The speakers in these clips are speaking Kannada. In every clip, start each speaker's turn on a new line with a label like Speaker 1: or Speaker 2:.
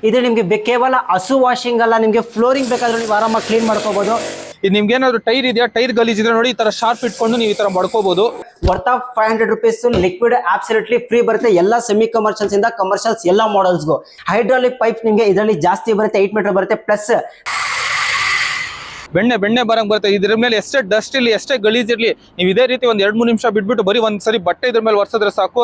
Speaker 1: ಇದು ನಿಮಗೆ ಕೇವಲ ಹಸು ವಾಷಿಂಗ್ ಅಲ್ಲ, ನಿಮಗೆ ಫ್ಲೋರಿಂಗ್ ಬೇಕಾದ್ರೂ ನೀವು ಆರಾಮಾಗಿ ಕ್ಲೀನ್ ಮಾಡ್ಕೋಬಹುದು.
Speaker 2: ಇದು ನಿಮ್ಗೆ ಏನಾದ್ರು ಟೈರ್ ಇದೆಯಾ, ಟೈರ್ ಗಲೀಜ್ ಇದ್ರೆ ನೋಡಿ ಈ ತರ ಶಾರ್ಪ್ ಇಟ್ಕೊಂಡು ನೀವು ಈ ತರ ಮಾಡ್ಕೋಬಹುದು.
Speaker 1: Worth of 500 rupees liquid absolutely free ಬರುತ್ತೆ ಎಲ್ಲ ಸೆಮಿ ಕಮರ್ಷಿಯಲ್ಸ್ ಇಂದ ಕಮರ್ಷಿಯಲ್ಸ್ ಎಲ್ಲ ಮಾಡೆಲ್ಸ್ಗೂ. ಹೈಡ್ರಾಲಿಕ್ ಪೈಪ್ ನಿಮಗೆ ಇದರಲ್ಲಿ ಜಾಸ್ತಿ ಬರುತ್ತೆ, 8 ಮೀಟರ್ ಬರುತ್ತೆ. ಪ್ಲಸ್
Speaker 2: ಬೆಣ್ಣೆ ಬರಂಗ್ ಬರುತ್ತೆ. ಇದ್ರ ಮೇಲೆ ಎಷ್ಟೇ ಡಸ್ಟ್ ಇರ್ಲಿ, ಎಷ್ಟೇ ಗಲೀಜ್ ಇರ್ಲಿ, ನೀವು ಇದೇ ರೀತಿ ಒಂದ್ 2-3 ನಿಮಿಷ ಬಿಟ್ಬಿಟ್ಟು ಬರೀ ಒಂದ್ಸರಿ ಬಟ್ಟೆ ಇದ್ರ ಮೇಲೆ ಒರೆಸಿದ್ರೆ ಸಾಕು.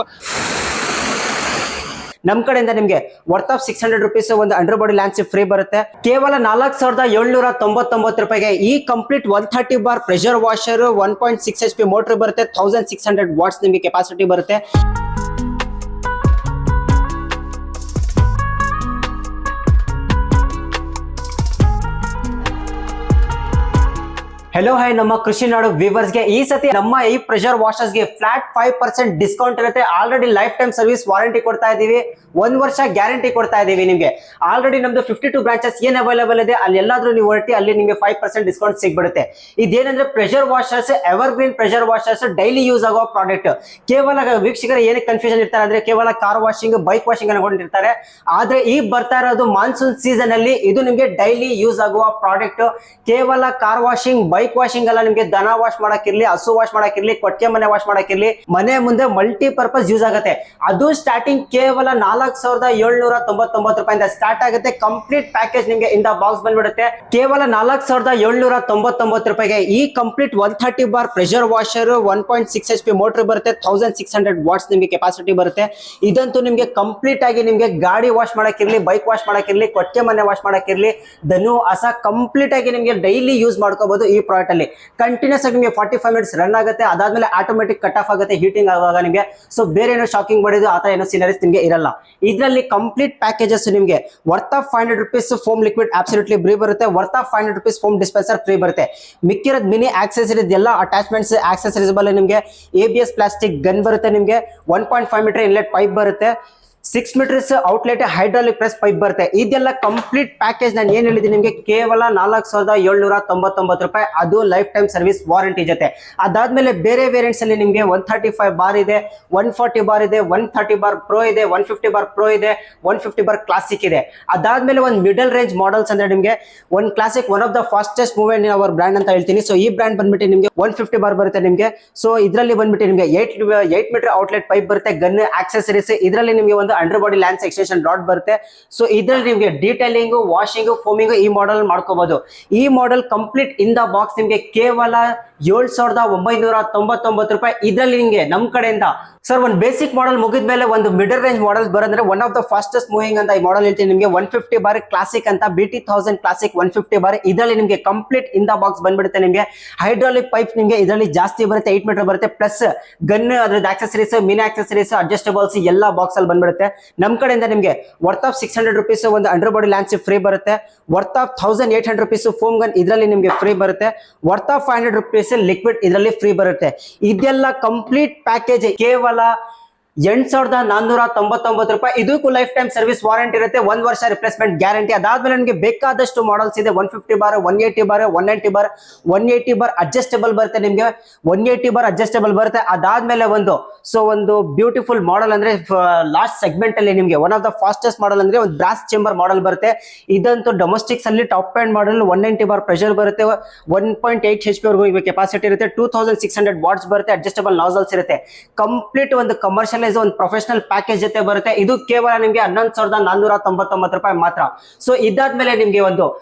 Speaker 1: ನಮ್ ಕಡೆಯಿಂದ ನಿಮಗೆ ವರ್ತ್ ಆಫ್ 600 rupees ಒಂದು ಅಂಡರ್ ಬಾಡಿ ಲ್ಯಾನ್ಸ್ ಫ್ರೀ ಬರುತ್ತೆ. ಕೇವಲ 4799 ರೂಪಾಯಿಗೆ ಈ complete 130 bar pressure washer 1.6 HP motor ಬರುತ್ತೆ. 1600 ವಾಟ್ಸ್ ನಿಮಗೆ ಕೆಪಾಸಿಟಿ ಬರುತ್ತೆ. ಹೆಲೋ ಹೈ ನಮ್ಮ ಕೃಷಿ ನಾಡು ವ್ಯೂವರ್ಸ್ ಗೆ ಈ ಸತಿ ನಮ್ಮ ಈ ಪ್ರೆಷರ್ ವಾಷರ್ಸ್ ಗೆ ಫ್ಲಾಟ್ 5% ಡಿಸ್ಕೌಂಟ್ ಇರುತ್ತೆ. Already life time service warranty ಕೊಡ್ತಾ ಇದೀವಿ, 1 ವರ್ಷ ಗ್ಯಾರಂಟಿ ಕೊಡ್ತಾ ಇದೀವಿ ನಿಮಗೆ. ಆಲ್ರೆಡಿ ನಮ್ದು 52 ಬ್ರಾಂಚಸ್ ಏನ್ ಅವೈಲೇಬಲ್ ಇದೆ ಅಲ್ಲಿ ಎಲ್ಲಾದ್ರೂ ನೀವು ಹೊರಟಿ ಅಲ್ಲಿ ನಿಮಗೆ 5% ಡಿಸ್ಕೌಂಟ್ ಸಿಗ್ಬಿಡುತ್ತೆ. ಇದೇನಂದ್ರೆ pressure washers evergreen pressure washers daily use ಆಗೋ ಪ್ರಾಡಕ್ಟ್. ಕೇವಲ ವೀಕ್ಷಕರ ಏನಕ್ಕೆ ಕನ್ಫ್ಯೂಷನ್ ಇರ್ತಾರೆ ಅಂದ್ರೆ ಕೇವಲ ಕಾರ್ ವಾಷಿಂಗ್ ಬೈಕ್ ವಾಷಿಂಗ್ ಅನ್ಕೊಂಡಿರ್ತಾರೆ. ಆದ್ರೆ ಈ ಬರ್ತಾ ಇರೋದು ಮಾನ್ಸೂನ್ ಸೀಸನ್ ಅಲ್ಲಿ ಇದು ನಿಮಗೆ ಡೈಲಿ ಯೂಸ್ ಆಗುವ ಪ್ರಾಡಕ್ಟ್. ಕೇವಲ ಕಾರ್ ವಾಷಿಂಗ್ ಬೈಕ್ ವಾಷಿಂಗ್ ಅಲ್ಲ, ನಿಮಗೆ ದನ ವಾಶ್ ಮಾಡಕ್ಕಿರ್ಲಿ, ಹಸು ವಾಶ್ ಮಾಡಕ್ಕಿರ್ಲಿ, ಕೊಟ್ಟಿಗೆ ಮನೆ ವಾಶ್ ಮಾಡಕ್ಕಿರ್ಲಿ, ಮನೆ ಮುಂದೆ ಮಲ್ಟಿ ಪರ್ಪಸ್ ಯೂಸ್ ಆಗುತ್ತೆ. ಅದು ಸ್ಟಾರ್ಟಿಂಗ್ ಕೇವಲ 4799 ರೂಪಾಯಿಂದ ಸ್ಟಾರ್ಟ್ ಆಗುತ್ತೆ. ಕಂಪ್ಲೀಟ್ ಪ್ಯಾಕೇಜ್ ನಿಮಗೆ ಇಂದ ಬಾಕ್ಸ್ ಬಂದ್ಬಿಡುತ್ತೆ. ಕೇವಲ 4799 ರೂಪಾಯಿಗೆ ಈ complete 130 bar pressure washer 1.6 HP motor ಬರುತ್ತೆ. 1600 ವಾಟ್ಸ್ ನಿಮಗೆ ಕೆಪಾಸಿಟಿ ಬರುತ್ತೆ. ಇದಂತೂ ನಿಮಗೆ ಕಂಪ್ಲೀಟ್ ಆಗಿ ನಿಮಗೆ ಗಾಡಿ ವಾಶ್ ಮಾಡಕ್ಕಿರ್ಲಿ, ಬೈಕ್ ವಾಶ್ ಮಾಡಕ್ಕಿರ್ಲಿ, ಕೊಟ್ಟಿಗೆ ಮನೆ ವಾಶ್ ಮಾಡಕ್ಕಿರ್ಲಿ, ದನು ಹಸ ಕಂಪ್ಲೀಟ್ ಆಗಿ ನಿಮಗೆ ಡೈಲಿ ಯೂಸ್ ಮಾಡ್ಕೋಬಹುದು. ಈ ಪ್ರಾಡಕ್ಟ್ ಅಲ್ಲಿ ಕಂಟಿನ್ಯೂಸ್ ಆಗಿ ನಿಮಗೆ 45 ಮಿನಿಟ್ಸ್ ರನ್ ಆಗುತ್ತೆ. ಅದಾದ್ಮೇಲೆ ಆಟೋಮೆಟಿಕ್ ಕಟ್ ಆಫ್ ಆಗುತ್ತೆ ಹೀಟಿಂಗ್ ಆಗುವಾಗ ನಿಮಗೆ. ಸೊ ಬೇರೆ ಏನೋ ಶಾಕಿಂಗ್ ಮಾಡಿದ್ದು ಆತರ ಏನೋ ಸೀನರೀಸ್ ನಿಮಗೆ ಇರಲ್ಲ. ಇದರಲ್ಲಿ ಕಂಪ್ಲೀಟ್ ಪ್ಯಾಕೇಜಸ್ ನಿಮಗೆ worth of 500 rupees foam liquid absolutely free ಬರುತ್ತೆ. Worth of 500 rupees foam dispenser free ಬರುತ್ತೆ. ಮಿಕ್ಕಿರೋದು ಮಿನಿ ಆಕ್ಸೆಸರೀಸ್ ಎಲ್ಲ ಅಟ್ಯಾಚ್ಮೆಂಟ್ಸ್ ಆಕ್ಸೆಸರೀಸ್ ಬಲ್ಲ ನಿಮಗೆ ABS ಪ್ಲಾಸ್ಟಿಕ್ ಗನ್ ಬರುತ್ತೆ. ನಿಮಗೆ 1.5 ಮೀಟರ್ ಇನ್ಲೆಟ್ ಪೈಪ್ ಬರುತ್ತೆ. 6 meters outlet hydraulic press pipe ಬರುತ್ತೆ. ಇದೆಲ್ಲ ಕಂಪ್ಲೀಟ್ ಪ್ಯಾಕೇಜ್ ನಾನು ಏನ್ ಹೇಳಿದ್ದೀನಿ ನಿಮಗೆ ಕೇವಲ 4799 ರೂಪಾಯಿ. ಅದು ಲೈಫ್ ಟೈಮ್ ಸರ್ವಿಸ್ ವಾರಂಟಿ ಜೊತೆ. ಅದಾದ್ಮೇಲೆ ಬೇರೆ ವೇರಿಯಂಟ್ಸ್ ಅಲ್ಲಿ ನಿಮಗೆ 135 ಬಾರ್ ಇದೆ, 140 ಬಾರ್ ಇದೆ, 130 ಬಾರ್ ಪ್ರೋ ಇದೆ, 150 ಬಾರ್ ಪ್ರೋ ಇದೆ, 150 ಬಾರ್ ಕ್ಲಾಸಿಕ್ ಇದೆ. ಅದಾದ್ಮೇಲೆ ಒಂದು ಮಿಡಲ್ ರೇಂಜ್ ಮಾಡಲ್ಸ್ ಅಂದ್ರೆ ನಿಮಗೆ ಒಂದು classic one of the fastest movement in our brand ಅಂತ ಹೇಳ್ತೀನಿ. ಸೊ ಈ ಬ್ರ್ಯಾಂಡ್ ಬಂದ್ಬಿಟ್ಟು ನಿಮಗೆ 150 ಬಾರ್ ಬರುತ್ತೆ ನಿಮಗೆ. ಸೊ ಇದರಲ್ಲಿ ಬಂದ್ಬಿಟ್ಟು ನಿಮಗೆ 8 ಮೀಟರ್ ಔಟ್ಲೆಟ್ ಪೈಪ್ ಬರುತ್ತೆ, ಗನ್ ಆಕ್ಸೆಸರೀಸ್. ಇದರಲ್ಲಿ ನಿಮಗೆ ಒಂದು under body lance extension rod ಬರುತ್ತೆ. ಸೊ ಇದರಲ್ಲಿ ನಿಮಗೆ ಡೀಟೇಲಿಂಗ್, ವಾಷಿಂಗ್, ಫೋಮಿಂಗ್ ಈ ಮಾಡೆಲ್ ಮಾಡ್ಕೋಬಹುದು. ಈ model complete in the box ನಿಮಗೆ ಕೇವಲ 7999 ರೂಪಾಯಿ. ಇದರಲ್ಲಿ ನಿಮಗೆ ನಮ್ಮ ಕಡೆಯಿಂದ ಸರ್ ಒಂದು ಬೇಸಿಕ್ ಮಾಡೆಲ್ ಮುಗಿದ ಮೇಲೆ ಒಂದು ಮಿಡಲ್ ರೇಂಜ್ ಮಾಡೆಲ್ ಬರೋದ್ರೆ one of the fastest moving ಅಂತ ಈ ಮಾಡೆಲ್ ಹೇಳ್ತೀನಿ ನಿಮಗೆ. 150 ಬಾರ್ ಕ್ಲಾಸಿಕ್ ಅಂತ BT1000 ಕ್ಲಾಸಿಕ್ 150 ಬಾರ್. ಇದರಲ್ಲಿ ನಿಮಗೆ ಕಂಪ್ಲೀಟ್ ಇನ್ ದ ಬಾಕ್ಸ್ ಬಂದ್ಬಿಡುತ್ತೆ. ನಿಮಗೆ ಹೈಡ್ರಾಲಿಕ್ ಪೈಪ್ ನಿಮಗೆ ಇದರಲ್ಲಿ ಜಾಸ್ತಿ ಬರುತ್ತೆ, 8 ಮೀಟರ್ ಬರುತ್ತೆ. ಪ್ಲಸ್ ಗನ್, ಅದ್ರದ್ದು ಆಕ್ಸೆಸರೀಸ್, ಮಿನಿ ಆಕ್ಸೆಸರೀಸ್, ಅಡ್ಜಸ್ಟಬಲ್ಸ್ ಎಲ್ಲ ಬಾಕ್ಸ್ ಅಲ್ಲಿ ಬಂದ್ಬಿಡುತ್ತೆ. ನಮ್ಮ ಕಡೆಯಿಂದ ನಿಮಗೆ ವರ್ತ್ ಆಫ್ 600 rupees ಒಂದು ಅಂಡರ್ ಬಾಡಿ ಲ್ಯಾನ್ಸ್ ಫ್ರೀ ಬರುತ್ತೆ. Worth of 1800 rupees foam gun ಇದರಲ್ಲಿ ನಿಮಗೆ ಫ್ರೀ ಬರುತ್ತೆ. ವರ್ತ್ ಆಫ್ 500 rupees ಲಿಕ್ವಿಡ್ ಇದರಲ್ಲಿ ಫ್ರೀ ಬರುತ್ತೆ. ಇದೆಲ್ಲ ಕಂಪ್ಲೀಟ್ ಪ್ಯಾಕೇಜ್ ಕೇವಲ 8499 ರೂಪಾಯಿ. ಇದಕ್ಕೂ ಲೈಫ್ ಟೈಮ್ ಸರ್ವಿಸ್ ವಾರಂಟಿ ಇರುತ್ತೆ, 1 ವರ್ಷ ರಿಪ್ಲೇಸ್ಮೆಂಟ್ ಗ್ಯಾರಂಟಿ. ಅದಾದ್ಮೇಲೆ ನಿಮಗೆ ಬೇಕಾದಷ್ಟು ಮಾಡೆಲ್ಸ್ ಇದೆ. 150 bar, 180 bar, 190 bar, 180 bar adjustable ಬರುತ್ತೆ ನಿಮಗೆ. 180 ಬಾರ್ ಅಡ್ಜಸ್ಟಬಲ್ ಬರುತ್ತೆ. ಅದಾದ್ಮೇಲೆ ಒಂದು ಬ್ಯೂಟಿಫುಲ್ ಮಾಡೆಲ್ ಅಂದ್ರೆ ಲಾಸ್ಟ್ ಸೆಗ್ಮೆಂಟ್ ಅಲ್ಲಿ ನಿಮಗೆ one of the fastest model ಅಂದ್ರೆ ಒಂದು ಬ್ರಾಸ್ ಚೇಂಬರ್ ಮಾಡೆಲ್ ಬರುತ್ತೆ. ಇದಂತೂ ಡೊಮೆಸ್ಟಿಕ್ಸ್ ಅಲ್ಲಿ top end model. 190 bar pressure ಬರುತ್ತೆ, 1.8 HP ವರೆಗೂ ಕೆಪಾಸಿಟಿ ಇರುತ್ತೆ, 2600 ವಾಟ್ಸ್ ಬರುತ್ತೆ, ಅಡ್ಜಸ್ಟಬಲ್ ನಾಸಲ್ಸ್ ಇರುತ್ತೆ. ಕಂಪ್ಲೀಟ್ ಒಂದು ಕಮರ್ಷಿಯಲ್ ಒಂದು ಪ್ರೊಫೆಷನಲ್ ಪ್ಯಾಕೇಜ್ ಜೊತೆ ಬರುತ್ತೆ. ಇದು ಕೇವಲ ನಿಮಗೆ 11499 ರೂಪಾಯಿ ಮಾತ್ರ. ಸೊ ಇದಾದ್ಮೇಲೆ ನಿಮಗೆ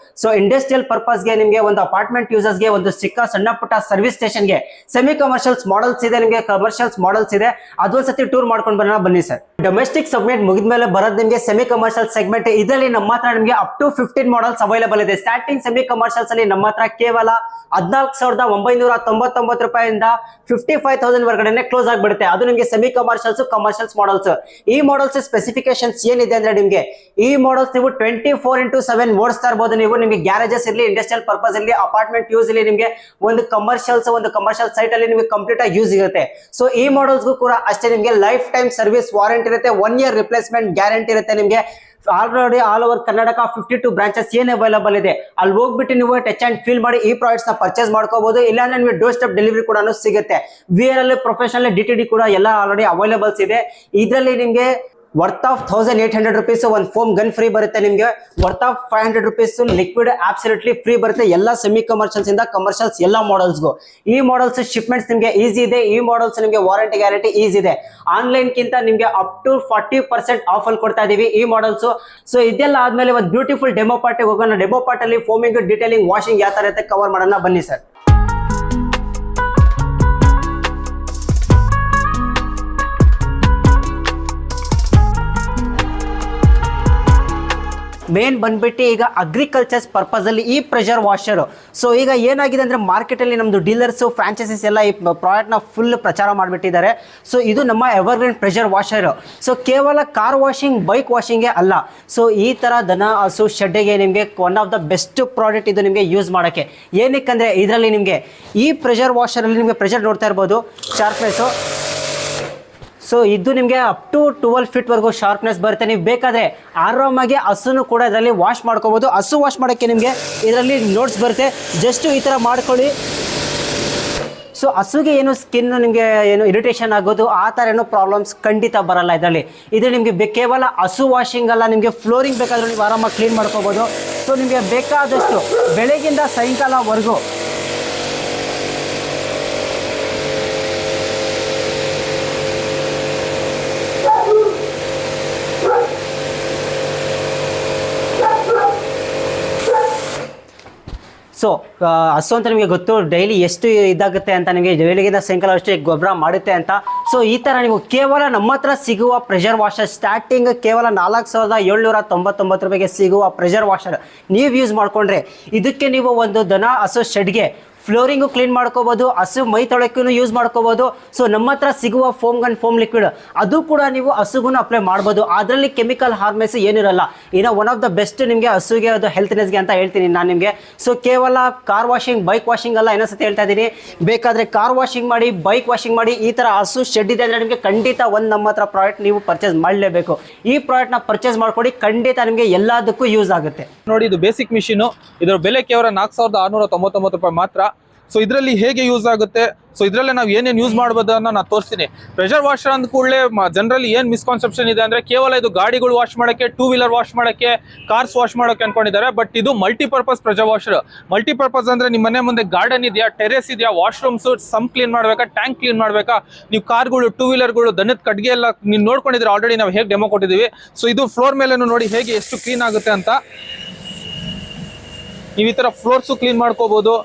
Speaker 1: ಇಂಡಸ್ಟ್ರಿಯಲ್ ಪರ್ಪಸ್ ಗೆ, ನಿಮಗೆ ಒಂದು ಅಪಾರ್ಟ್ಮೆಂಟ್ ಯೂಸರ್ಸ್ ಗೆ, ಒಂದು ಸಣ್ಣ ಪುಟ್ಟ ಸರ್ವಿಸ್ ಸ್ಟೇಷನ್ ಗೆ ಸೆಮಿ ಕಮರ್ಷಿಯಲ್ಸ್ ಮಾಡೆಲ್ಸ್ ಇದೆ. ನಿಮಗೆ ಕಮರ್ಷಿಯಲ್ಸ್ ಮಾಡೆಲ್ಸ್ ಇದೆ, ಅದೊಂದ್ಸತಿ ಟೂರ್ ಮಾಡ್ಕೊಂಡು ಬರೋಣ ಬನ್ನಿ ಸರ್. ಡೊಮೆಸ್ಟಿಕ್ ಸೆಗ್ಮೆಂಟ್ ಮುಗಿದ್ಮೇಲೆ ಬರೋದು ನಿಮಗೆ ಸೆಮಿ ಕಮರ್ಷಿಯಲ್ ಸೆಗ್ಮೆಂಟ್. ಇದರಲ್ಲಿ ನಮ್ಮ ಹತ್ರ ನಿಮಗೆ ಅಪ್ ಟು 15 ಮಾಡೆಲ್ಸ್ ಅವೈಲೇಬಲ್ ಇದೆ. ಸ್ಟಾರ್ಟಿಂಗ್ ಸೆಮಿ ಕಮರ್ಷಿಯಲ್ಸ್ ಅಲ್ಲಿ ನಮ್ಮ ಹತ್ರ ಕೇವಲ 14,999 ರೂಪಾಯಿಂದ 55,000 ವರೆಗಡೆ ಕ್ಲೋಸ್ ಆಗಿಬಿಡುತ್ತೆ. ಅದು ನಿಮಗೆ ಸೆಮಿ ಕಮರ್ಷಿಯಲ್ಸ್ ಮಾಡೆಲ್ಸ್. ಈ ಮಾಡೆಲ್ಸ್ ಸ್ಪೆಸಿಫಿಕೇಶನ್ಸ್ ಏನಿದೆ ಅಂದ್ರೆ ನಿಮಗೆ ಈ ಮಾಡೆಲ್ಸ್ ನೀವು 24/7 ಓಡಿಸ್ತಾ ಇರಬಹುದು. ನಿಮಗೆ ಗ್ಯಾರೇಜಸ್ ಇರಲಿ, ಇಂಡಸ್ಟ್ರಿಯಲ್ ಪರ್ಪಸ್ ಇರಲಿ, ಅಪಾರ್ಟ್ಮೆಂಟ್ ಯೂಸ್ ಇರಲಿ, ನಿಮಗೆ ಒಂದು ಕಮರ್ಷಿಯಲ್ ಸೈಟ್ ಅಲ್ಲಿ ನಿಮಗೆ ಕಂಪ್ಲೀಟ್ ಆಗಿ ಯೂಸ್ ಇರುತ್ತೆ. ಸೊ ಈ ಮಾಡೆಲ್ಸ್ಗೂ ಕೂಡ ಅಷ್ಟೇ ನಿಮಗೆ ಲೈಫ್ ಟೈಮ್ ಸರ್ವಿಸ್ ವಾರಂಟಿ ಇರುತ್ತೆ, 1 ಇಯರ್ ರಿಪ್ಲೇಸ್ಮೆಂಟ್ ಗ್ಯಾರಂಟಿ ಇರುತ್ತೆ. ನಿಮಗೆ already all over Karnataka 52 branches ಏನ್ ಅವೈಲೇಬಲ್ ಇದೆ ಅಲ್ಲಿ ಹೋಗ್ಬಿಟ್ಟು ನೀವು ಟಚ್ ಅಂಡ್ ಫೀಲ್ ಮಾಡಿ ಈ ಪ್ರಾಡಕ್ಟ್ಸ್ ನ ಪರ್ಚೇಸ್ ಮಾಡ್ಕೋಬಹುದು. ಇಲ್ಲಾಂದ್ರೆ ನಿಮಗೆ ಡೋರ್ ಸ್ಟೆಪ್ ಡೆಲಿವರಿ ಕೂಡ ಸಿಗುತ್ತೆ. VRL ಪ್ರೊಫೆಷನಲ್ DTD ಕೂಡ ಎಲ್ಲ ಆಲ್ರೆಡಿ ಅವೈಲೇಬಲ್ಸ್ ಇದೆ. ಇದರಲ್ಲಿ ನಿಮಗೆ ವರ್ತ್ ಆಫ್ 1800 rupees ಒಂದು ಫೋಮ್ ಗನ್ ಫ್ರೀ ಬರುತ್ತೆ ನಿಮಗೆ. Worth of 500 rupees liquid absolutely free ಬರುತ್ತೆ ಎಲ್ಲ ಸೆಮಿ ಕಮರ್ಷಿಯಲ್ಸ್ ಇಂದ ಕಮರ್ಷಿಯಲ್ಸ್ ಎಲ್ಲ ಮಾಡೆಲ್ಸ್ಗೂ. ಈ ಮಾಡೆಲ್ಸ್ ಶಿಪ್ಮೆಂಟ್ಸ್ ನಿಮಗೆ ಈಸಿ ಇದೆ. ಈ ಮಾಡೆಲ್ಸ್ ನಿಮಗೆ ವಾರಂಟಿ ಗ್ಯಾರಂಟಿ ಈಸಿ ಇದೆ. ಆನ್ಲೈನ್ ಕಿಂತ ನಿಮಗೆ ಅಪ್ ಟು 40% ಆಫ್ ಅಲ್ಲಿ ಕೊಡ್ತಾ ಇದೀವಿ ಈ ಮಾಡೆಲ್ಸ್. ಸೊ ಇದೆಲ್ಲ ಆದ್ಮೇಲೆ ಒಂದು ಬ್ಯೂಟಿಫುಲ್ ಡೆಮೋ ಪಾರ್ಟಿಗೆ ಹೋಗೋಣ. ಡೆಮೋ ಪಾರ್ಟ್ ಅಲ್ಲಿ ಫೋಮಿಂಗ್, ಡೀಟೇಲಿಂಗ್, ವಾಷಿಂಗ್ ಯಾವ ತರ ಇರುತ್ತೆ ಕವರ್ ಮಾಡೋಣ ಬನ್ನಿ ಸರ್. ಮೇನ್ ಬಂದ್ಬಿಟ್ಟು ಈಗ ಅಗ್ರಿಕಲ್ಚರ್ಸ್ ಪರ್ಪಸ್ ಅಲ್ಲಿ ಈ ಪ್ರೆಷರ್ ವಾಷರ್. ಸೊ ಈಗ ಏನಾಗಿದೆ ಅಂದ್ರೆ ಮಾರ್ಕೆಟ್ ಅಲ್ಲಿ ನಮ್ದು ಡೀಲರ್ಸ್, ಫ್ರಾಂಚೈಸೀಸ್ ಎಲ್ಲ ಈ ಪ್ರಾಡಕ್ಟ್ ನ ಫುಲ್ ಪ್ರಚಾರ ಮಾಡಿಬಿಟ್ಟಿದ್ದಾರೆ. ಸೊ ಇದು ನಮ್ಮ ಎವರ್ಗ್ರೀನ್ ಪ್ರೆಷರ್ ವಾಷರ್. ಸೊ ಕೇವಲ ಕಾರ್ ವಾಷಿಂಗ್, ಬೈಕ್ ವಾಷಿಂಗೇ ಅಲ್ಲ. ಸೊ ಈ ತರ ದನ, ಹಸು, ಶೆಡ್ಗೆ ನಿಮಗೆ one of the best product ಇದು ನಿಮಗೆ ಯೂಸ್ ಮಾಡೋಕ್ಕೆ. ಏನಕ್ಕಂದ್ರೆ ಇದರಲ್ಲಿ ನಿಮಗೆ ಈ ಪ್ರೆಷರ್ ವಾಷರ್ ಅಲ್ಲಿ ನಿಮಗೆ ಪ್ರೆಷರ್ ನೋಡ್ತಾ ಇರ್ಬೋದು, ಶಾರ್ಪ್ನೆಸ್. ಸೊ ಇದು ನಿಮಗೆ ಅಪ್ ಟು 12 feet ವರೆಗೂ ಶಾರ್ಪ್ನೆಸ್ ಬರುತ್ತೆ. ನೀವು ಬೇಕಾದರೆ ಆರಾಮಾಗಿ ಹಸುನು ಕೂಡ ಇದರಲ್ಲಿ ವಾಶ್ ಮಾಡ್ಕೋಬೋದು. ಹಸು ವಾಶ್ ಮಾಡೋಕ್ಕೆ ನಿಮಗೆ ಇದರಲ್ಲಿ ನೋಟ್ಸ್ ಬರುತ್ತೆ. ಜಸ್ಟ್ ಈ ಥರ ಮಾಡ್ಕೊಳ್ಳಿ. ಸೊ ಹಸುಗೆ ಏನು ಸ್ಕಿನ್ ನಿಮಗೆ ಏನು ಇರಿಟೇಷನ್ ಆಗೋದು ಆ ಥರ ಏನೋ ಪ್ರಾಬ್ಲಮ್ಸ್ ಖಂಡಿತ ಬರಲ್ಲ ಇದರಲ್ಲಿ. ಇದು ನಿಮಗೆ ಕೇವಲ ಹಸು ವಾಷಿಂಗ್ ಅಲ್ಲ, ನಿಮಗೆ ಫ್ಲೋರಿಂಗ್ ಬೇಕಾದರೂ ನೀವು ಆರಾಮಾಗಿ ಕ್ಲೀನ್ ಮಾಡ್ಕೋಬೋದು. ಸೊ ನಿಮಗೆ ಬೇಕಾದಷ್ಟು ಬೆಳಗಿಂದ ಸಾಯಂಕಾಲವರೆಗೂ ಸೊ ಹಸು ಅಂತ ನಿಮಗೆ ಗೊತ್ತು ಡೈಲಿ ಎಷ್ಟು ಇದಾಗುತ್ತೆ ಅಂತ, ನಿಮಗೆ ಬೆಳಗಿಂದ ಸಾಯಂಕಾಲ ಅಷ್ಟೇ ಗೊಬ್ಬರ ಮಾಡುತ್ತೆ ಅಂತ. ಸೊ ಈ ಥರ ನೀವು ಕೇವಲ ನಮ್ಮ ಹತ್ರ ಸಿಗುವ ಪ್ರೆಷರ್ ವಾಷರ್ ಸ್ಟಾರ್ಟಿಂಗ್ ಕೇವಲ 4799 ರೂಪಾಯಿಗೆ ಸಿಗುವ ಪ್ರೆಷರ್ ವಾಷರ್ ನೀವು ಯೂಸ್ ಮಾಡಿಕೊಂಡ್ರೆ ಇದಕ್ಕೆ ನೀವು ಒಂದು ದನ ಹಸು ಶೆಡ್ಗೆ ಫ್ಲೋರಿಂಗು ಕ್ಲೀನ್ ಮಾಡ್ಕೋಬೋದು, ಹಸು ಮೈ ತೊಳಕ್ಕೂ ಯೂಸ್ ಮಾಡ್ಕೋಬೋದು. ಸೊ ನಮ್ಮ ಹತ್ರ ಸಿಗುವ ಫೋಮ್ ಗನ್, ಫೋಮ್ ಲಿಕ್ವಿಡ್ ಅದು ಕೂಡ ನೀವು ಹಸುಗೂ ಅಪ್ಲೈ ಮಾಡ್ಬೋದು. ಅದರಲ್ಲಿ ಕೆಮಿಕಲ್ ಹಾರ್ಮೆಸ್ ಏನಿರಲ್ಲ. ಇನ್ನು ಒನ್ ಆಫ್ ದ ಬೆಸ್ಟ್ ನಿಮಗೆ ಹಸುಗೆ ಅದು ಹೆಲ್ತ್ನೆಸ್ಗೆ ಅಂತ ಹೇಳ್ತೀನಿ ನಾನು ನಿಮಗೆ. ಸೊ ಕೇವಲ ಕಾರ್ ವಾಷಿಂಗ್, ಬೈಕ್ ವಾಷಿಂಗ್ ಅಲ್ಲ, ಇನ್ನೊಂದ್ಸತಿ ಹೇಳ್ತಾ ಇದ್ದೀನಿ. ಬೇಕಾದರೆ ಕಾರ್ ವಾಷಿಂಗ್ ಮಾಡಿ, ಬೈಕ್ ವಾಷಿಂಗ್ ಮಾಡಿ. ಈ ಥರ ಹಸು ಶೆಡ್ ಇದೆ ಅಂದರೆ ನಿಮಗೆ ಖಂಡಿತ ಒಂದು ನಮ್ಮ ಹತ್ರ ಪ್ರಾಡಕ್ಟ್ ನೀವು ಪರ್ಚೇಸ್ ಮಾಡಲೇಬೇಕು. ಈ ಪ್ರಾಡಕ್ಟ್ನ ಪರ್ಚೇಸ್ ಮಾಡ್ಕೊಡಿ, ಖಂಡಿತ ನಿಮಗೆ ಎಲ್ಲದಕ್ಕೂ ಯೂಸ್ ಆಗುತ್ತೆ.
Speaker 2: ನೋಡಿ, ಇದು ಬೇಸಿಕ್ ಮಿಷಿನು. ಇದರ ಬೆಲೆ ಕೇವಲ 4699 ರೂಪಾಯಿ ಮಾತ್ರ. ಸೊ ಇದರಲ್ಲಿ ಹೇಗೆ ಯೂಸ್ ಆಗುತ್ತೆ, ಸೊ ಇದರಲ್ಲೇ ನಾವು ಏನೇನು ಯೂಸ್ ಮಾಡ್ಬೋದು ಅನ್ನೋ ನಾನು ತೋರಿಸ್ತೀನಿ. ಪ್ರೆಷರ್ ವಾಷರ್ ಅಂದ ಕೂಡಲೇ ಜನರಲ್ಲಿ ಏನು ಮಿಸ್ಕಾನ್ಸೆಪ್ಷನ್ ಇದೆ ಅಂದರೆ ಕೇವಲ ಇದು ಗಾಡಿಗಳು ವಾಶ್ ಮಾಡೋಕ್ಕೆ, 2 wheeler ವಾಶ್ ಮಾಡೋಕ್ಕೆ, ಕಾರ್ಸ್ ವಾಶ್ ಮಾಡೋಕ್ಕೆ ಅನ್ಕೊಂಡಿದ್ದಾರೆ. ಬಟ್ ಇದು ಮಲ್ಟಿಪರ್ಪಸ್ ಪ್ರೆಷರ್ ವಾಷರ್. ಮಲ್ಟಿಪರ್ಪಸ್ ಅಂದರೆ ನಿಮ್ಮ ಮನೆ ಮುಂದೆ ಗಾರ್ಡನ್ ಇದೆಯಾ, ಟೆರೇಸ್ ಇದೆಯಾ, ವಾಶ್ರೂಮ್ಸು, ಸಮ್ ಕ್ಲೀನ್ ಮಾಡಬೇಕಾ, ಟ್ಯಾಂಕ್ ಕ್ಲೀನ್ ಮಾಡಬೇಕಾ, ನೀವು ಕಾರ್ಗಳು, 2 wheelerಗಳು, ದನದ ಕಡ್ಗೆ ಎಲ್ಲ ನೀವು ನೋಡ್ಕೊಂಡಿದ್ರೆ ಆಲ್ರೆಡಿ ನಾವು ಹೇಗೆ ಡೆಮೋ ಕೊಟ್ಟಿದ್ದೀವಿ. ಸೊ ಇದು ಫ್ಲೋರ್ ಮೇಲೇನು ನೋಡಿ ಹೇಗೆ ಎಷ್ಟು ಕ್ಲೀನ್ ಆಗುತ್ತೆ ಅಂತ. ನೀವು ಈ ಥರ ಫ್ಲೋರ್ಸು ಕ್ಲೀನ್ ಮಾಡ್ಕೋಬೋದು.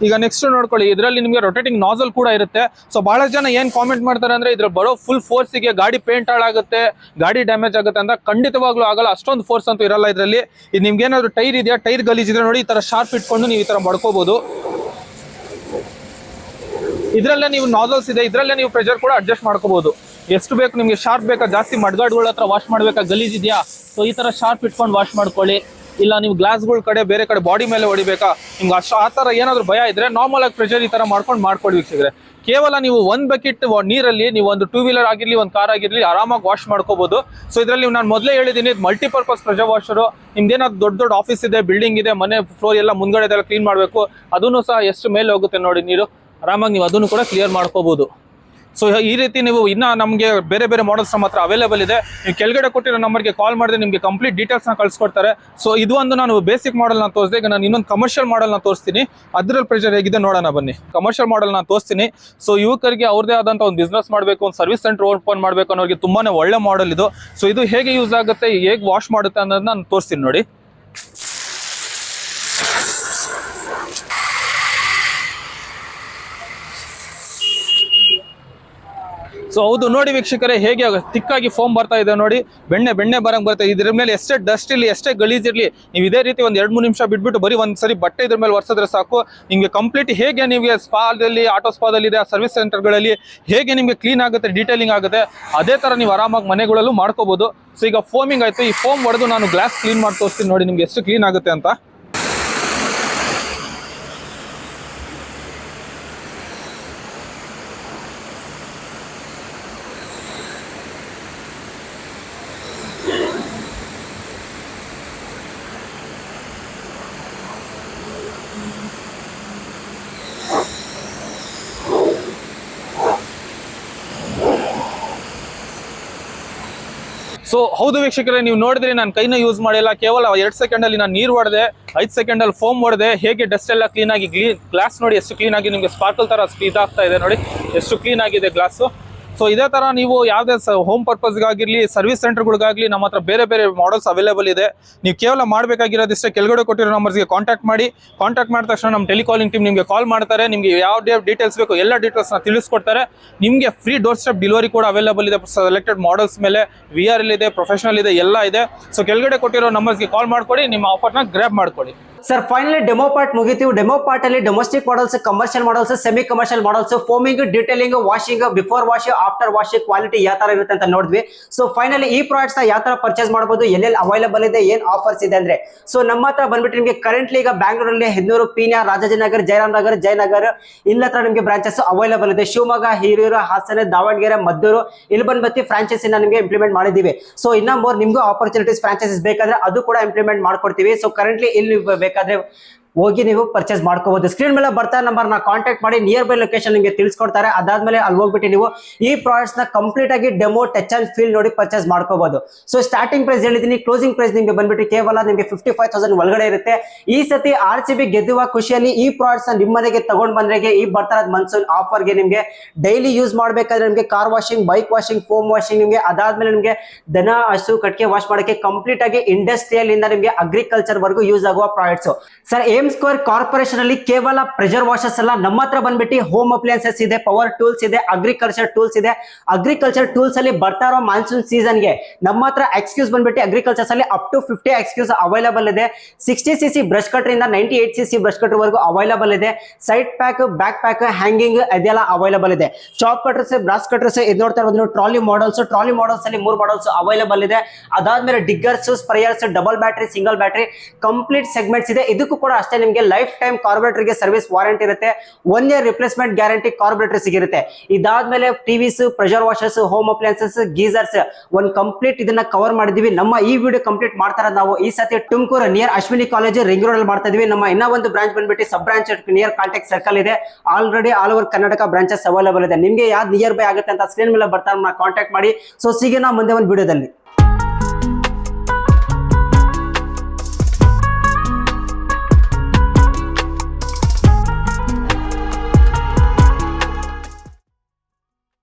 Speaker 2: ಈಗ ನೆಕ್ಸ್ಟ್ ನೋಡ್ಕೊಳ್ಳಿ, ಇದರಲ್ಲಿ ನಿಮಗೆ ರೊಟೇಟಿಂಗ್ ನಾಸಲ್ ಕೂಡ ಇರುತ್ತೆ. ಸೊ ಬಹಳ ಜನ ಏನ್ ಕಾಮೆಂಟ್ ಮಾಡ್ತಾರೆ ಅಂದ್ರೆ ಇದ್ರ ಬರೋ ಫುಲ್ ಫೋರ್ಸಿಗೆ ಗಾಡಿ ಪೇಂಟ್ ಹಾಳಾಗುತ್ತೆ, ಗಾಡಿ ಡ್ಯಾಮೇಜ್ ಆಗುತ್ತೆ ಅಂತ. ಖಂಡಿತವಾಗ್ಲೂ ಆಗಲ್ಲ, ಅಷ್ಟೊಂದು ಫೋರ್ಸ್ ಅಂತೂ ಇರಲ್ಲ ಇದರಲ್ಲಿ. ಇದು ನಿಮ್ಗೆ ಏನಾದ್ರು ಟೈರ್ ಇದೆಯಾ, ಟೈರ್ ಗಲೀಜಿದ್ರೆ ನೋಡಿ ಈ ತರ ಶಾರ್ಪ್ ಇಟ್ಕೊಂಡು ನೀವು ಈ ತರ ಮಾಡ್ಕೋಬಹುದು. ಇದರಲ್ಲೇ ನೀವು ನಾಸಲ್ಸ್ ಇದೆ, ಇದರಲ್ಲೇ ನೀವು ಪ್ರೆಷರ್ ಕೂಡ ಅಡ್ಜಸ್ಟ್ ಮಾಡ್ಕೋಬಹುದು. ಎಷ್ಟು ಬೇಕು ನಿಮ್ಗೆ, ಶಾರ್ಪ್ ಬೇಕಾ, ಜಾಸ್ತಿ ಮಡ್ಗಾಡ್ಗಳ ಹತ್ರ ವಾಶ್ ಮಾಡ್ಬೇಕಾ, ಗಲೀಜ್ ಇದೆಯಾ, ಸೊ ಈ ತರ ಶಾರ್ಪ್ ಇಟ್ಕೊಂಡು ವಾಶ್ ಮಾಡ್ಕೊಳ್ಳಿ. ಇಲ್ಲ ನೀವು ಗ್ಲಾಸ್ಗಳ ಕಡೆ ಬೇರೆ ಕಡೆ ಬಾಡಿ ಮೇಲೆ ಹೊಡಿಬೇಕಾ, ನಿಮ್ಗೆ ಅಷ್ಟು ಆ ಥರ ಏನಾದರೂ ಭಯ ಇದ್ರೆ ನಾರ್ಮಲ್ ಆಗಿ ಪ್ರೆಷರ್ ಈ ಥರ ಮಾಡ್ಕೊಳ್ಳಿ ವೀಕ್ಷಕರೇ. ಕೇವಲ ನೀವು ಒಂದು ಬಕೆಟ್ ನೀರಲ್ಲಿ ನೀವು ಒಂದು 2 wheeler ಆಗಿರಲಿ, ಒಂದು ಕಾರ್ ಆಗಿರಲಿ ಆರಾಮಾಗಿ ವಾಶ್ ಮಾಡ್ಕೋಬಹುದು. ಸೊ ಇದರಲ್ಲಿ ನಾನು ಮೊದಲೇ ಹೇಳಿದ್ದೀನಿ, ಇದು ಮಲ್ಟಿಪರ್ಪಸ್ ಪ್ರೆಷರ್ ವಾಷರು. ನಿಮ್ದೇನಾದ್ರು ದೊಡ್ಡ ಆಫೀಸ್ ಇದೆ, ಬಿಲ್ಡಿಂಗ್ ಇದೆ, ಮನೆ ಫ್ಲೋರ್ ಎಲ್ಲ ಮುಂದ್ಗಡೆ ಎಲ್ಲ ಕ್ಲೀನ್ ಮಾಡಬೇಕು, ಅದನ್ನು ಸಹ ಎಷ್ಟು ಮೇಲೆ ಹೋಗುತ್ತೆ ನೋಡಿ ನೀರು, ಆರಾಮಾಗಿ ನೀವು ಅದನ್ನು ಕೂಡ ಕ್ಲಿಯರ್ ಮಾಡ್ಕೋಬಹುದು. ಸೊ ಈ ರೀತಿ ನೀವು ಇನ್ನ ನಮಗೆ ಬೇರೆ ಬೇರೆ ಮಾಡಲ್ಸ್ ನಮ್ಮ ಹತ್ರ ಅವೈಲೇಬಲ್ ಇದೆ. ನೀವು ಕೆಳಗಡೆ ಕೊಟ್ಟಿರೋ ನಂಬರ್ಗೆ ಕಾಲ್ ಮಾಡಿದ್ರೆ ನಿಮಗೆ ಕಂಪ್ಲೀಟ್ ಡೀಟೇಲ್ಸ್ನ ಕಳ್ಸಿಕೊಡ್ತಾರೆ. ಸೊ ಇದು ಒಂದು ನಾನು ಬೇಸಿಕ್ ಮಾಡಲ್ ನಾನು ತೋರಿಸಿದೆ. ಈಗ ನಾನು ಇನ್ನೊಂದು ಕಮರ್ಷಿಯಲ್ ಮಾಡಲ್ ನ ತೋರಿಸ್ತೀನಿ, ಅದರಲ್ಲಿ ಪ್ರೆಷರ್ ಹೇಗಿದೆ ನೋಡೋಣ ಬನ್ನಿ. ಕಮರ್ಷಿಯಲ್ ಮಾಡಲ್ ನಾನು ತೋರಿಸ್ತೀನಿ. ಸೊ ಯುವಕರಿಗೆ ಅವ್ರದೇ ಆದಂಥ ಒಂದು ಬಿಸ್ನೆಸ್ ಮಾಡಬೇಕು, ಒಂದು ಸರ್ವಿಸ್ ಸೆಂಟರ್ ಓಪನ್ ಮಾಡಬೇಕು ಅನ್ನೋರಿಗೆ ತುಂಬಾನೇ ಒಳ್ಳೆ ಮಾಡಲ್ ಇದು. ಸೊ ಇದು ಹೇಗೆ ಯೂಸ್ ಆಗುತ್ತೆ, ಹೇಗೆ ವಾಶ್ ಮಾಡುತ್ತೆ ಅನ್ನೋದನ್ನ ನಾನು ತೋರಿಸ್ತೀನಿ ನೋಡಿ. ಸೊ ಹೌದು ನೋಡಿ ವೀಕ್ಷಕರೇ, ಹೇಗೆ ತಿಕ್ಕಾಗಿ ಫೋಮ್ ಬರ್ತಾ ಇದೆ ನೋಡಿ, ಬೆಣ್ಣೆ ಬರಂಗ್ ಬರುತ್ತೆ. ಇದ್ರ ಮೇಲೆ ಎಷ್ಟೇ ಡಸ್ಟ್ ಇರಲಿ, ಎಷ್ಟೇ ಗಲೀಜಿರಲಿ, ನೀವು ಇದೇ ರೀತಿ ಒಂದು 2-3 ನಿಮಿಷ ಬಿಟ್ಬಿಟ್ಟು ಬರೀ ಒಂದ್ಸರಿ ಬಟ್ಟೆ ಇದ್ರ ಮೇಲೆ ಒರೆಸಿದ್ರೆ ಸಾಕು, ನಿಮಗೆ ಕಂಪ್ಲೀಟ್ ಹೇಗೆ ನಿಮಗೆ ಸ್ಪಾದಲ್ಲಿ, ಆಟೋ ಸ್ಪಾದಲ್ಲಿ ಇದೆ, ಸರ್ವಿಸ್ ಸೆಂಟರ್ಗಳಲ್ಲಿ ಹೇಗೆ ನಿಮಗೆ ಕ್ಲೀನ್ ಆಗುತ್ತೆ, ಡೀಟೇಲಿಂಗ್ ಆಗುತ್ತೆ, ಅದೇ ತರ ನೀವು ಆರಾಮಾಗಿ ಮನೆಗಳಲ್ಲೂ ಮಾಡ್ಕೋಬಹುದು. ಸೊ ಈಗ ಫೋಮಿಂಗ್ ಆಯ್ತು, ಈ ಫೋಮ್ ಹೊಡೆದು ನಾನು ಗ್ಲಾಸ್ ಕ್ಲೀನ್ ಮಾಡಿ ತೋರಿಸ್ತೀನಿ ನೋಡಿ ನಿಮ್ಗೆ ಎಷ್ಟು ಕ್ಲೀನ್ ಆಗುತ್ತೆ ಅಂತ. ಸೊ ಹೌದು ವೀಕ್ಷಕರೇ, ನೀವು ನೋಡಿದ್ರಿ ನಾನು ಕೈನ ಯೂಸ್ ಮಾಡಿಲ್ಲ, ಕೇವಲ 2 ಸೆಕೆಂಡ್ ಅಲ್ಲಿ ನಾನು ನೀರು ಹೊಡೆದೆ, 5 ಸೆಕೆಂಡ್ ಅಲ್ಲಿ ಫೋಮ್ ಹೊಡೆದೆ. ಹೇಗೆ ಡಸ್ಟ್ ಎಲ್ಲ ಕ್ಲೀನ್ ಆಗಿ ಗ್ಲಾಸ್ ನೋಡಿ ಎಷ್ಟು ಕ್ಲೀನ್ ಆಗಿ ನಿಮಗೆ ಸ್ಪಾರ್ಕಲ್ ತರ ಇದಾಗ್ತಾ ಇದೆ ನೋಡಿ, ಎಷ್ಟು ಕ್ಲೀನ್ ಆಗಿದೆ ಗ್ಲಾಸ್. ಸೊ ಇದೇ ತರ ನೀವು ಯಾವುದೇ ಹೋಮ್ ಪರ್ಪಸ್ಗಾಗಿರ್ಲಿ, ಸರ್ವಿಸ್ ಸೆಂಟರ್ಗಳಿಗಾಗಲಿ ನಮ್ಮ ಹತ್ರ ಬೇರೆ ಬೇರೆ ಮಾಡಲ್ಸ್ ಅವೈಲೇಬಲ್ ಇದೆ. ನೀವು ಕೇವಲ ಮಾಡಬೇಕಾಗಿರೋದಿಷ್ಟೇ, ಕೆಳಗಡೆ ಕೊಟ್ಟಿರೋ ನಂಬರ್ಸ್ಗೆ ಕಾಂಟ್ಯಾಕ್ಟ್ ಮಾಡಿ. ಕಾಂಟ್ಯಾಕ್ಟ್ ಮಾಡಿದ ತಕ್ಷಣ ನಮ್ಮ ಟೆಲಿಕಾಲಿಂಗ್ ಟೀಮ್ ನಿಮಗೆ ಕಾಲ್ ಮಾಡ್ತಾರೆ. ನಿಮಗೆ ಯಾವ ಡೀಟೇಲ್ಸ್ ಬೇಕು ಎಲ್ಲ ಡೀಟೇಲ್ಸ್ನ ತಿಳಿಸ್ಕೊಡ್ತಾರೆ. ನಿಮಗೆ ಫ್ರೀ ಡೋರ್ ಸ್ಟೆಪ್ ಡೆಲಿವರಿ ಕೂಡ ಅವೈಲೇಬಲ್ ಇದೆ ಸೆಲೆಕ್ಟೆಡ್ ಮಾಡಲ್ಸ್ ಮೇಲೆ. VR ಇದೆ, ಪ್ರೊಫೆಷನಲ್ ಇದೆ, ಎಲ್ಲ ಇದೆ. ಸೊ ಕೆಳಗಡೆ ಕೊಟ್ಟಿರೋ ನಂಬರ್ಸ್ಗೆ ಕಾಲ್ ಮಾಡ್ಕೊಡಿ, ನಿಮ್ಮ ಆಫರ್ನ ಗ್ರ್ಯಾಬ್ ಮಾಡ್ಕೊಳ್ಳಿ.
Speaker 1: ಸರ್ ಫೈನಲಿ ಡೆಮೋ ಪಾರ್ಟ್ ಮುಗಿತೀವಿ. ಡೆಮೋ ಪಾರ್ಟ್ ಅಲ್ಲಿ domestic models, commercial models, semi commercial models, foaming, detailing, washing, before wash, after wash quality ಯಾವ ತರ ಇರುತ್ತೆ ಅಂತ ನೋಡಿದ್ವಿ. ಸೊ ಫೈನಲಿ ಈ ಪ್ರಾಡಕ್ಟ್ಸ್ ಯಾವ ತರ ಪರ್ಚೇಸ್ ಮಾಡಬಹುದು, ಎಲ್ಲೆಲ್ಲಿ ಅವೈಲೇಬಲ್ ಇದೆ, ಏನ್ ಆಫರ್ಸ್ ಇದೆ ಅಂದ್ರೆ, ಸೊ ನಮ್ಮ ಹತ್ರ ಬಂದ್ಬಿಟ್ಟು ನಿಮಗೆ ಕರೆಂಟ್ಲಿ ಈಗ ಬ್ಯಾಂಗ್ಳೂರಲ್ಲಿ ಹೆನ್ನೂರು, ಪೀಣ್ಯ, ರಾಜಾಜಿನಗರ್, ಜಯರಾಮ್ ನಗರ್, ಜಯನಗರ್ ಇಲ್ಲ ಹತ್ರ ನಿಮಗೆ ಬ್ರಾಂಚಸ್ ಅವೈಲೇಬಲ್ ಇದೆ. ಶಿವಮೊಗ್ಗ, ಹಿರಿಯೂರು, ಹಾಸನ, ದಾವಣಗೆರೆ, ಮದ್ದೂರು ಇಲ್ಲಿ ಬಂದ್ಬತ್ತಿ ಫ್ರಾಂಚೈಸಿನ ನಿಮಗೆ ಇಂಪ್ಲಿಮೆಂಟ್ ಮಾಡಿದೀವಿ. ಸೊ ಇನ್ನ ಮೋರ್ ನಿಮ್ಗೂ ಆಪರ್ಚುನಿಟೀಸ್ ಫ್ರಾಂಚೈಸಿಸ್ ಬೇಕಾದ್ರೆ ಅದು ಕೂಡ ಇಂಪ್ಲಿಮೆಂಟ್ ಮಾಡ್ಕೊಡ್ತೀವಿ. ಸೊ ಕರೆಂಟ್ಲಿ ಇಲ್ಲಿ ಬೇಕಾದ್ರೆ ಹೋಗಿ ನೀವು ಪರ್ಚೇಸ್ ಮಾಡ್ಕೋಬಹುದು. ಸ್ಕ್ರೀನ್ ಮೇಲೆ ಬರ್ತಾ ನಂಬರ್ ನ ಕಾಂಟ್ಯಾಕ್ಟ್ ಮಾಡಿ, ನಿಯರ್ ಬೈ ಲೊಕೇಶನ್ ನಿಮಗೆ ತಿಳಿಸ್ಕೊಡ್ತಾರೆ. ಅದಾದ್ಮೇಲೆ ಅಲ್ಲಿ ಹೋಗ್ಬಿಟ್ಟು ನೀವು ಈ ಪ್ರಾಡಕ್ಟ್ಸ್ ನ ಕಂಪ್ಲೀಟ್ ಆಗಿ ಡೆಮೋ, ಟಚ್ ಅಂಡ್ ಫೀಲ್ ನೋಡಿ ಪರ್ಚೇಸ್ ಮಾಡ್ಕೋಬಹುದು. ಸೊ ಸ್ಟಾರ್ಟಿಂಗ್ ಪ್ರೈಸ್ ಹೇಳಿದೀನಿ, ಕ್ಲೋಸಿಂಗ್ ಪ್ರೈಸ್ ನಿಮಗೆ ಬಂದ್ಬಿಟ್ಟು ಕೇವಲ ನಿಮಗೆ 55,000 ಒಳಗಡೆ ಇರುತ್ತೆ. ಈ ಸತಿ RCB ಗೆದ್ದುವ ಖುಷಿಯಲ್ಲಿ ಈ ಪ್ರಾಡಕ್ಟ್ಸ್ ನಿಮ್ಮ ಮನೆಗೆ ತಗೊಂಡ್ ಬಂದ್ರೆಗೆ ಈ ಬರ್ತಾ ಮನ್ಸೂನ್ ಆಫರ್ಗೆ ನಿಮಗೆ ಡೈಲಿ ಯೂಸ್ ಮಾಡಬೇಕಾದ್ರೆ ನಿಮಗೆ car washing, bike washing, foam washing, ನಿಮಗೆ ಅದಾದ್ಮೇಲೆ ನಿಮಗೆ ದನ, ಹಸು, ಕಟ್ಕೆ ವಾಶ್ ಮಾಡೋಕ್ಕೆ ಕಂಪ್ಲೀಟ್ ಆಗಿ ಇಂಡಸ್ಟ್ರಿಯಲ್ ಇಂದ ನಿಮಗೆ ಅಗ್ರಿಕಲ್ಚರ್ ವರ್ಗೂ ಯೂಸ್ ಆಗುವ ಪ್ರಾಡಕ್ಟ್ಸ್. ಸರ್ ಸ್ಕ್ವೇರ್ ಕಾರ್ಪೊರೇಷನ್ ಅಲ್ಲಿ ಕೇವಲ ಪ್ರೆಷರ್ ವಾಷರ್ಸ್ ಅಲ್ಲ, ನಮ್ಮ ಹತ್ರ ಬಂದ್ಬಿಟ್ಟು ಹೋಮ್ ಅಪ್ಲಯನ್ಸಸ್ ಇದೆ, ಪವರ್ ಟೂಲ್ಸ್ ಇದೆ, ಅಗ್ರಿಕಲ್ಚರ್ ಟೂಲ್ಸ್ ಇದೆ. ಅಗ್ರಿಕಲ್ಚರ್ ಟೂಲ್ಸ್ ಅಲ್ಲಿ ಬರ್ತಾ ಇರೋ ಮಾನ್ಸೂನ್ ಸೀಸನ್ ಗೆ ನಮ್ಮ ಹತ್ರ ಎಕ್ಸ್ಕ್ಯೂಸ್ ಬಂದ್ಬಿಟ್ಟು ಅಗ್ರಿಕಲ್ಚರ್ಸ್ ಅಲ್ಲಿ ಅಪ್ ಟು 50 ಎಕ್ಸ್ಕ್ಯೂಸ್ ಅವೈಲೇಬಲ್ ಇದೆ. 60cc ಬ್ರಷ್ ಕಟರ್ ಇಂದ 98cc ಬ್ರಷ್ ಕಟರ್ ವರೆಗೂ ಅವೈಲೇಬಲ್ ಇದೆ. Side pack, back pack, hanging ಅದೆಲ್ಲ ಅವೈಲೇಬಲ್ ಇದೆ. ಚಾಪ್ ಕಟರ್ಸ್, ಬ್ರಾಸ್ ಕಟರ್ಸ್, ಇದು ನೋಡ್ತಾ ಇರೋದು ಟ್ರಾಲಿ ಮಾಡಲ್ಸ್ ಅಲ್ಲಿ 3 ಮಾಡಲ್ಸ್ ಅವೈಲೇಬಲ್ ಇದೆ. ಅದಾದ್ಮೇಲೆ diggers, sprayers, double battery, single battery, complete segments ಇದೆ. ಇದಕ್ಕೂ ಕೂಡ ಅಷ್ಟೇ ನಿಮಗೆ ಲೈಫ್ ಟೈಮ್ ಕಾರ್ಬೋರೇಟರ್ ಗೆ ಸರ್ವಿಸ್ ವಾರಂಟಿ ಇರುತ್ತೆ. 1 year ರಿಪ್ಲೇಸ್ಮೆಂಟ್ ಗ್ಯಾರಂಟಿ ಕಾರ್ಬೋರೇಟರ್ ಸಿಗಿರುತ್ತೆ. ಇದಾದ್ಮೇಲೆ TVs, pressure washers, home appliances, geysers ಒಂದು ಕಂಪ್ಲೀಟ್ ಇದನ್ನ ಕವರ್ ಮಾಡಿದೀವಿ. ನಮ್ಮ ಈ ವಿಡಿಯೋ ಕಂಪ್ಲೀಟ್ ಮಾಡ್ತಾರೆ ನಾವು ಈ ಸತಿ Tumakuru near Ashwini college ring road ಅಲ್ಲಿ ಮಾಡ್ತಾ ಇದೀವಿ. ನಮ್ಮ ಇನ್ನೂ ಒಂದು ಬ್ರಾಂಚ್ ಬಂದ್ಬಿಟ್ಟು sub branch near contact circle ಇದೆ. Already all over Karnataka branches available ಇದೆ. ನಿಮಗೆ ಯಾವ್ದು ನಿಯರ್ ಬೈ ಆಗುತ್ತೆ ಅಂತ ಸ್ಕ್ರೀನ್ ಮೇಲೆ ಬರ್ತಾ ಕಾಂಟ್ಯಾಕ್ಟ್ ಮಾಡಿ. ಸೊ ಸಿಗೋಣ ಮುಂದೆ ಒಂದು ವಿಡಿಯೋದಲ್ಲಿ.